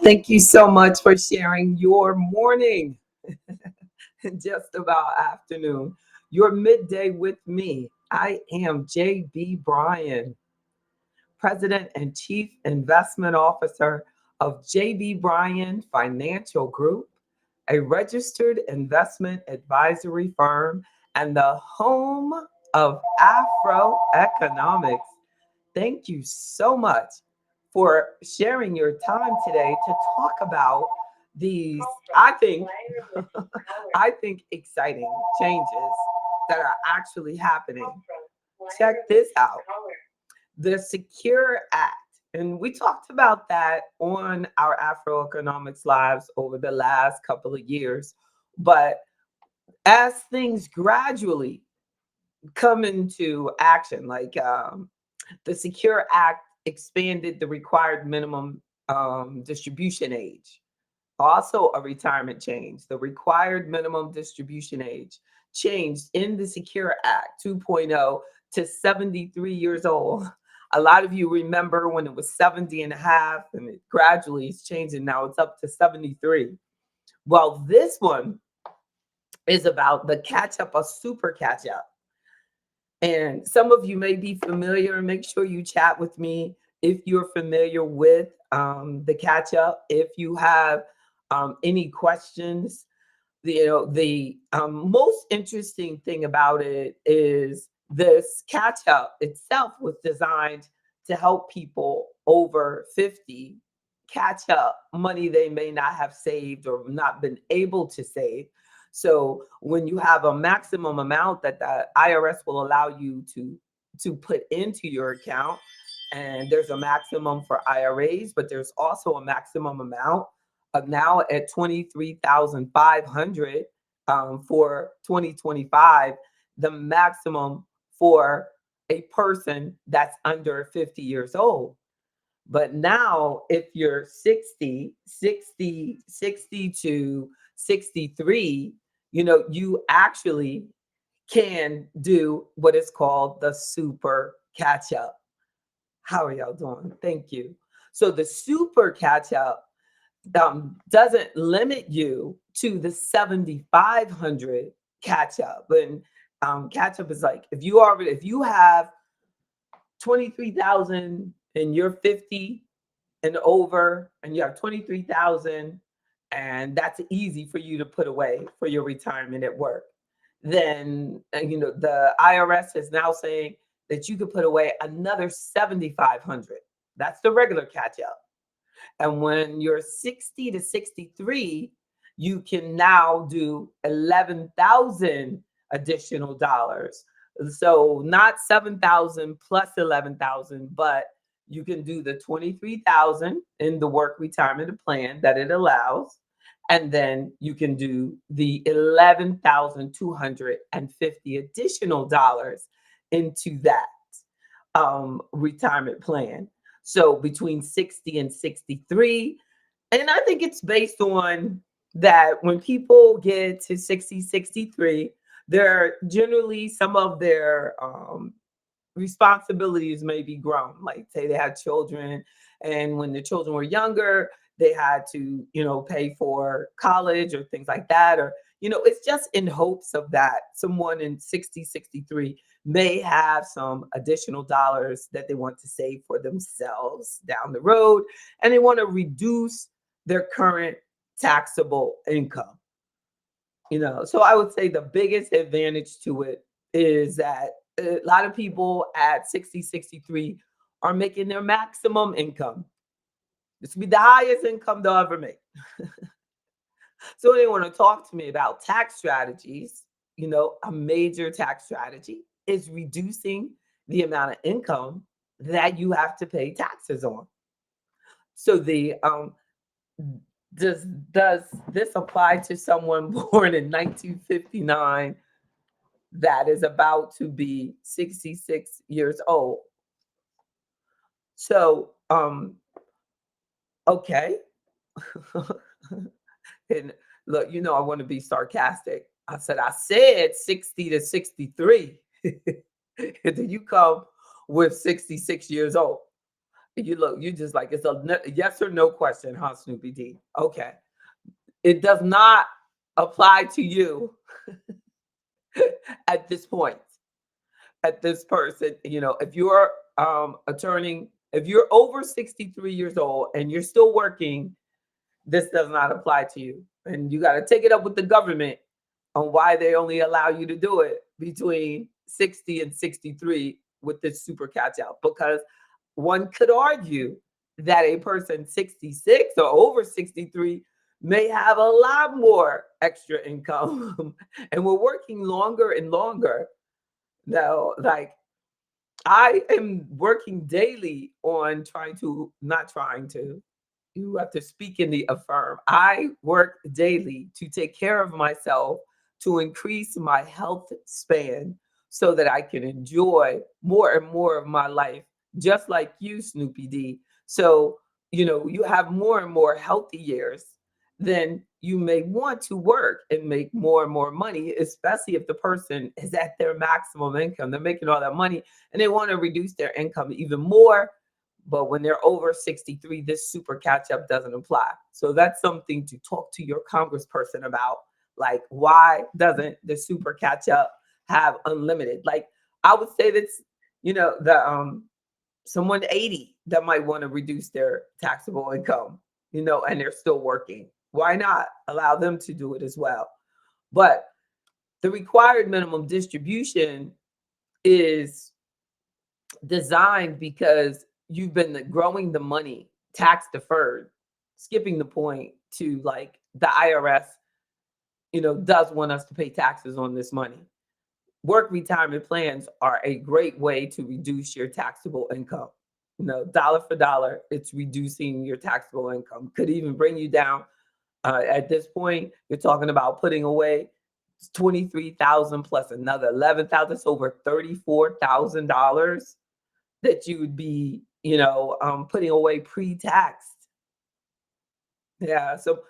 Thank you so much for sharing your morning, just about afternoon, your midday with me. I am JB Bryan, President and Chief Investment Officer of JB Bryan Financial Group, a registered investment advisory firm and the home of Afro Economics. Thank you so much for sharing your time today to talk about these, I think, I think exciting changes that are actually happening. Check this out, the Secure Act. And we talked about that on our Afro Economics Lives over the last couple of years. But as things gradually come into action, the Secure Act expanded the required minimum distribution age. Also, a retirement change. The required minimum distribution age changed in the Secure Act 2.0 to 73 years old. A lot of you remember when it was 70 and a half, and it gradually is changing. Now it's up to 73. Well, this one is about the catch up, a super catch up. And some of you may be familiar. Make sure you chat with me if you're familiar with the catch up. If you have any questions, the most interesting thing about it is this catch up itself was designed to help people over 50 catch up money they may not have saved or not been able to save. So when you have a maximum amount that the IRS will allow you to put into your account, and there's a maximum for IRAs, but there's also a maximum amount of now at 23,500 for 2025, the maximum for a person that's under 50 years old. But now, if you're 60 to 63, you actually can do what is called the super catch up. How are y'all doing? Thank you. So the super catch up doesn't limit you to the 7,500 catch up. And catch up is like if you have 23,000 and you're 50 and over, and you have 23,000, and that's easy for you to put away for your retirement at work. Then the IRS is now saying that you could put away another 7,500. That's the regular catch up. And when you're 60 to 63, you can now do 11,000 additional dollars. So not 7,000 plus 11,000, but you can do the 23,000 in the work retirement plan that it allows. And then you can do the 11,250 additional dollars into that retirement plan. So between 60 and 63. And I think it's based on that when people get to 60, 63, they're generally some of their responsibilities may be grown. Like say they had children, and when the children were younger, they had to, pay for college or things like that. Or, it's just in hopes of that someone in 60, 63 may have some additional dollars that they want to save for themselves down the road, and they want to reduce their current taxable income. So I would say the biggest advantage to it is that a lot of people at 60, 63 are making their maximum income. This will be the highest income they'll ever make. So they want to talk to me about tax strategies. A major tax strategy is reducing the amount of income that you have to pay taxes on. So the does this apply to someone born in 1959 that is about to be 66 years old? So okay. And look, I want to be sarcastic. I said 60 to 63. And then you come with 66 years old. You look, you just like, it's a yes or no question, huh, Snoopy D? Okay. It does not apply to you at this point, at this person. If you're turning, if you're over 63 years old and you're still working, this does not apply to you. And you got to take it up with the government on why they only allow you to do it between 60 and 63 with this super catch out. Because one could argue that a person 66 or over 63 may have a lot more extra income and we're working longer and longer. Now, like, I am working daily on trying to, not trying to, you have to speak in the affirm. I work daily to take care of myself, to increase my health span so that I can enjoy more and more of my life, just like you, Snoopy D. So, you have more and more healthy years, then you may want to work and make more and more money, especially if the person is at their maximum income. They're making all that money and they want to reduce their income even more. But when they're over 63, this super catch up doesn't apply. So that's something to talk to your congressperson about. Like, why doesn't the super catch up have unlimited? Like, I would say that's, the someone 80 that might want to reduce their taxable income, and they're still working. Why not allow them to do it as well? But the required minimum distribution is designed because you've been growing the money tax deferred, skipping the point to, like, the IRS, does want us to pay taxes on this money. Work retirement plans are a great way to reduce your taxable income. Dollar for dollar, it's reducing your taxable income. Could even bring you down. At this point, you're talking about putting away 23,000 plus another 11,000, so over $34,000 that you would be, putting away pre-taxed. Yeah. So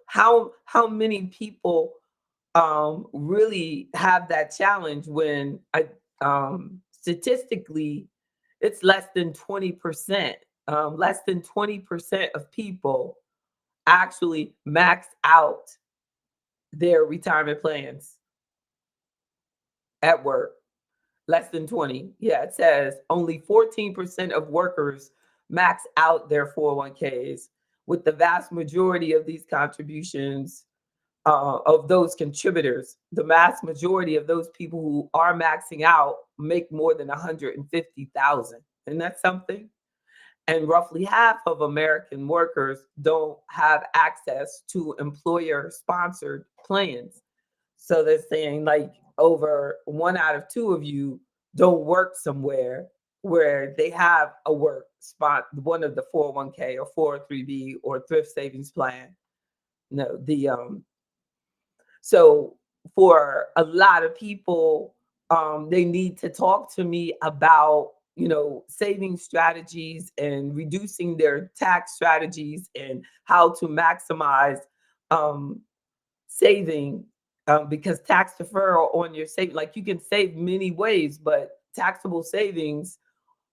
how many people really have that challenge when statistically it's less than 20%. Less than 20% of people actually max out their retirement plans at work. Less than 20. Yeah, it says only 14% of workers max out their 401ks, with the vast majority of these contributions, of those contributors, the vast majority of those people who are maxing out make more than 150,000. And that's something. And roughly half of American workers don't have access to employer sponsored plans. So they're saying, like, over one out of two of you don't work somewhere where they have a work spot, one of the 401k or 403b or thrift savings plan. No, so for a lot of people, they need to talk to me about, saving strategies and reducing their tax strategies and how to maximize um, saving, because tax deferral on your save, like, you can save many ways, but taxable savings,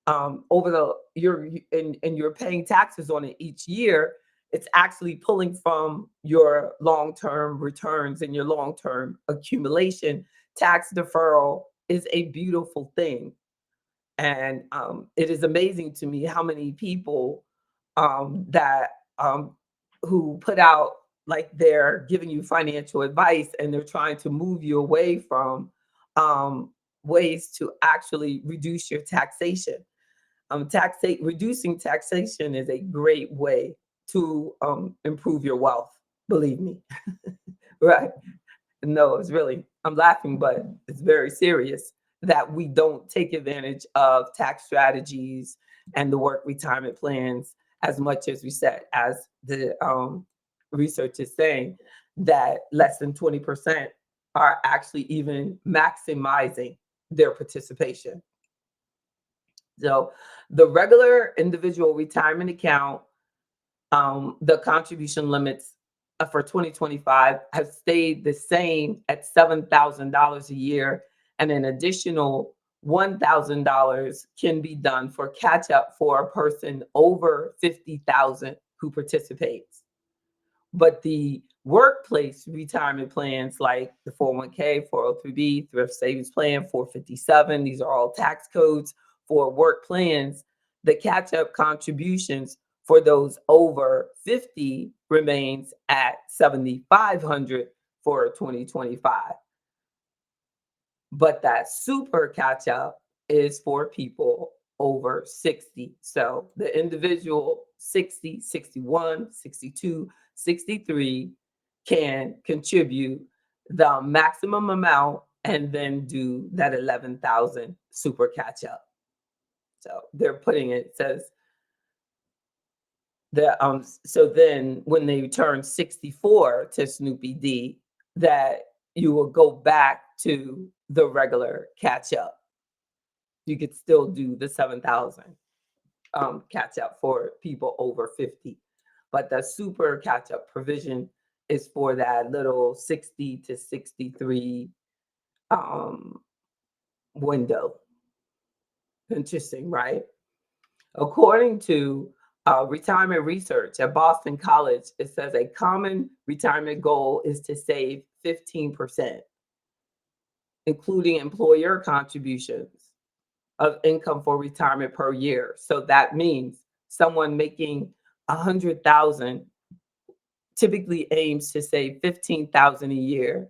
over the you're and you're paying taxes on it each year, it's actually pulling from your long-term returns and your long-term accumulation. Tax deferral is a beautiful thing. And it is amazing to me how many people that who put out, like, they're giving you financial advice and they're trying to move you away from ways to actually reduce your taxation. Reducing taxation is a great way to improve your wealth. Believe me, right? No, it's really, I'm laughing, but it's very serious that we don't take advantage of tax strategies and the work retirement plans as much as we said, as the research is saying, that less than 20% are actually even maximizing their participation. So the regular individual retirement account, the contribution limits for 2025 have stayed the same at $7,000 a year, and an additional $1,000 can be done for catch up for a person over 50,000 who participates. But the workplace retirement plans like the 401k, 403b, thrift savings plan, 457, these are all tax codes for work plans. The catch up contributions for those over 50 remains at 7,500 for 2025. But that super catch up is for people over 60. So the individual 60, 61, 62, 63 can contribute the maximum amount and then do that 11,000 super catch up. So they're putting it says that so then when they turn 64 to Snoopy D, that you will go back to the regular catch up. You could still do the 7,000 catch up for people over 50. But the super catch up provision is for that little 60 to 63 um, window. Interesting, right? According to retirement research at Boston College, it says a common retirement goal is to save 15%, including employer contributions of income for retirement per year. So that means someone making 100,000 typically aims to save 15,000 a year.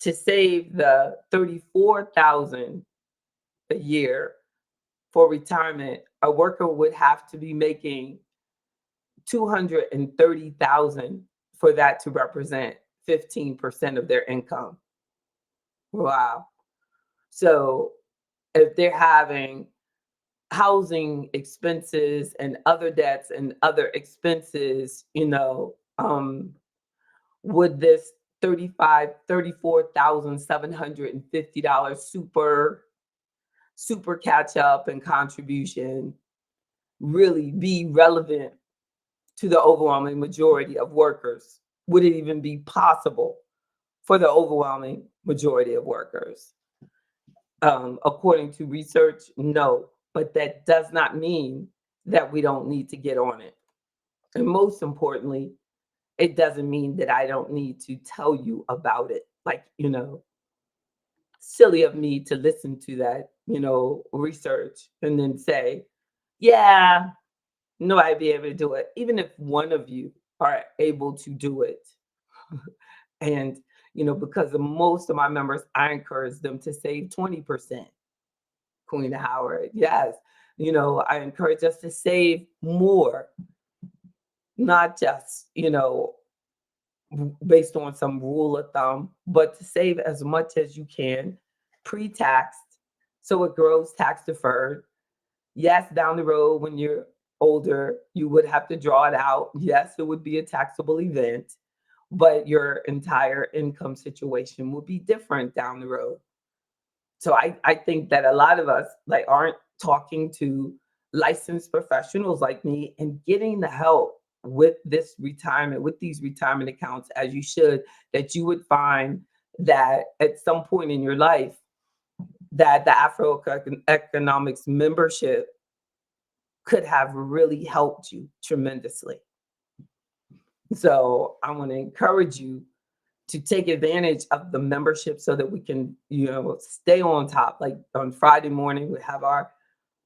To save the 34,000 a year for retirement, a worker would have to be making 230,000 for that to represent 15% of their income. Wow. So if they're having housing expenses and other debts and other expenses, would this 34,750 super catch up and contribution really be relevant to the overwhelming majority of workers? Would it even be possible for the overwhelming majority of workers? According to research, no, but that does not mean that we don't need to get on it. And most importantly, it doesn't mean that I don't need to tell you about it. Like, silly of me to listen to that, research and then say, yeah, no, I'd be able to do it. Even if one of you are able to do it. And, because of most of my members, I encourage them to save 20%. Queen Howard, yes. I encourage us to save more, not just, based on some rule of thumb, but to save as much as you can pre-taxed so it grows tax deferred. Yes, down the road when you're older, you would have to draw it out. Yes, it would be a taxable event, but your entire income situation will be different down the road. So I think that a lot of us like aren't talking to licensed professionals like me and getting the help with this retirement, with these retirement accounts as you should, that you would find that at some point in your life that the Afro Economics membership could have really helped you tremendously. So I want to encourage you to take advantage of the membership so that we can, stay on top. Like on Friday morning, we have our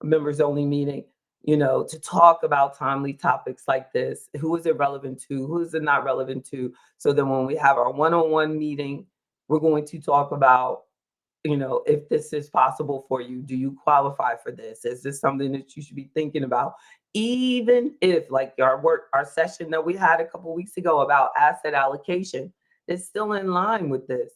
members only meeting, to talk about timely topics like this. Who is it relevant to? Who is it not relevant to? So then when we have our one-on-one meeting, we're going to talk about, if this is possible for you. Do you qualify for this? Is this something that you should be thinking about? Even if like our session that we had a couple weeks ago about asset allocation is still in line with this.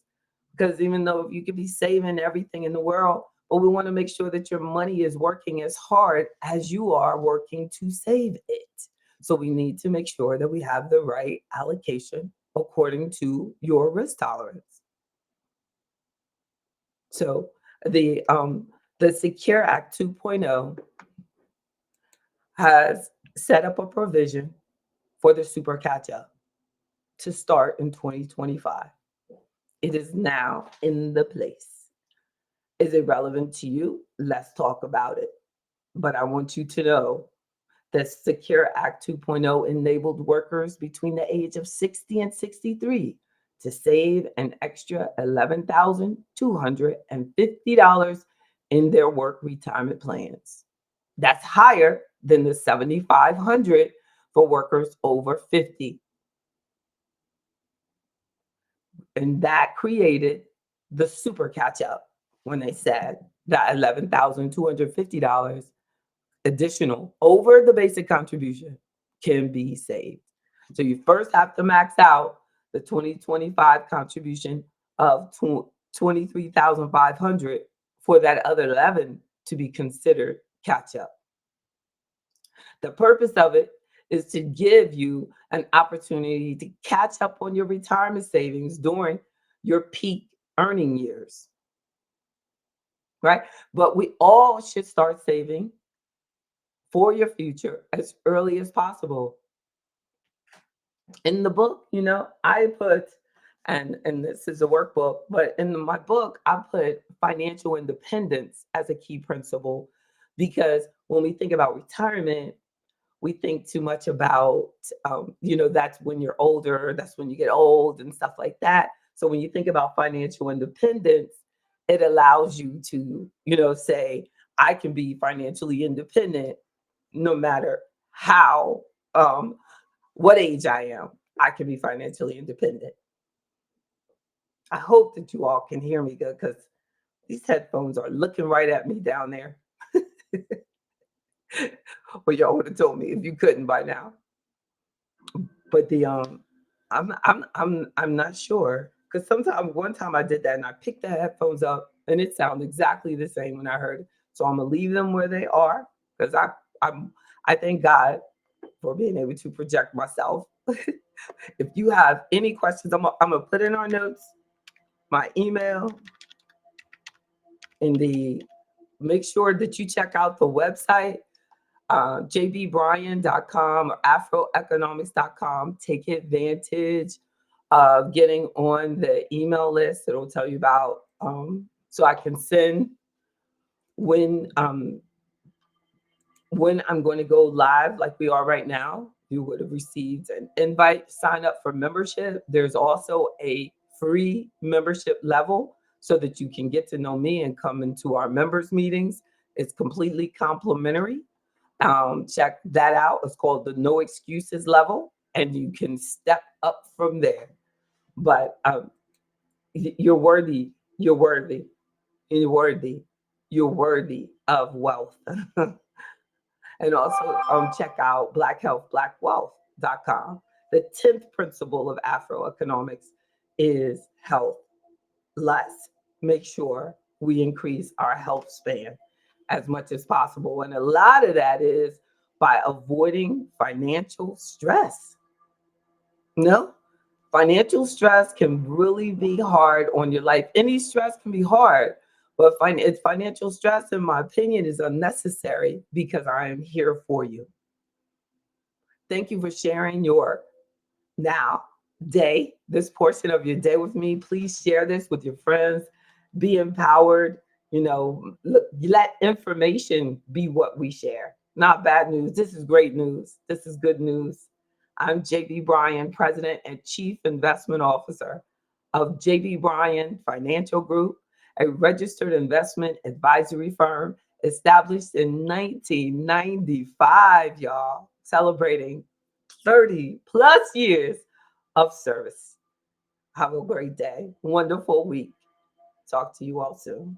Because even though you could be saving everything in the world, but we want to make sure that your money is working as hard as you are working to save it. So we need to make sure that we have the right allocation according to your risk tolerance. So the Secure Act 2.0 has set up a provision for the super catch up to start in 2025. It is now in the place. Is it relevant to you? Let's talk about it. But I want you to know that Secure Act 2.0 enabled workers between the age of 60 and 63 to save an extra $11,250 in their work retirement plans. That's higher than the 7,500 for workers over 50. And that created the super catch up when they said that $11,250 additional over the basic contribution can be saved. So you first have to max out the 2025 contribution of 23,500 for that other 11 to be considered catch up. The purpose of it is to give you an opportunity to catch up on your retirement savings during your peak earning years, right? But we all should start saving for your future as early as possible. In the book, I put, and this is a workbook, but in my book, I put financial independence as a key principle because when we think about retirement, we think too much about, that's when you're older, that's when you get old and stuff like that. So when you think about financial independence, it allows you to, say, I can be financially independent no matter how, what age I am. I can be financially independent. I hope that you all can hear me good because these headphones are looking right at me down there. Well, y'all would have told me if you couldn't by now. But I'm not sure because sometimes one time I did that and I picked the headphones up and it sounded exactly the same when I heard it. So I'm gonna leave them where they are because I thank God for being able to project myself. If you have any questions, I'm gonna put in our notes my email in the. Make sure that you check out the website jbbryan.com or afroeconomics.com. Take advantage of getting on the email list. It'll tell you about so I can send when um, when I'm going to go live, like we are right now. You would have received an invite. Sign up for membership. There's also a free membership level so that you can get to know me and come into our members meetings. It's completely complimentary. Check that out. It's called the no excuses level, and you can step up from there. But you're worthy. You're worthy. You're worthy. You're worthy of wealth. And also check out blackhealthblackwealth.com. The 10th principle of Afroeconomics is health. Let's make sure we increase our health span as much as possible. And a lot of that is by avoiding financial stress. No, financial stress can really be hard on your life. Any stress can be hard, but it's financial stress, in my opinion, is unnecessary because I am here for you. Thank you for sharing your now day, this portion of your day with me. Please share this with your friends. Be empowered. Let information be what we share. Not bad news. This is great news. This is good news. I'm JB Bryan, President and Chief Investment Officer of JB Bryan Financial Group, a registered investment advisory firm established in 1995, y'all, celebrating 30 plus years of service. Have a great day. Wonderful week. Talk to you all soon.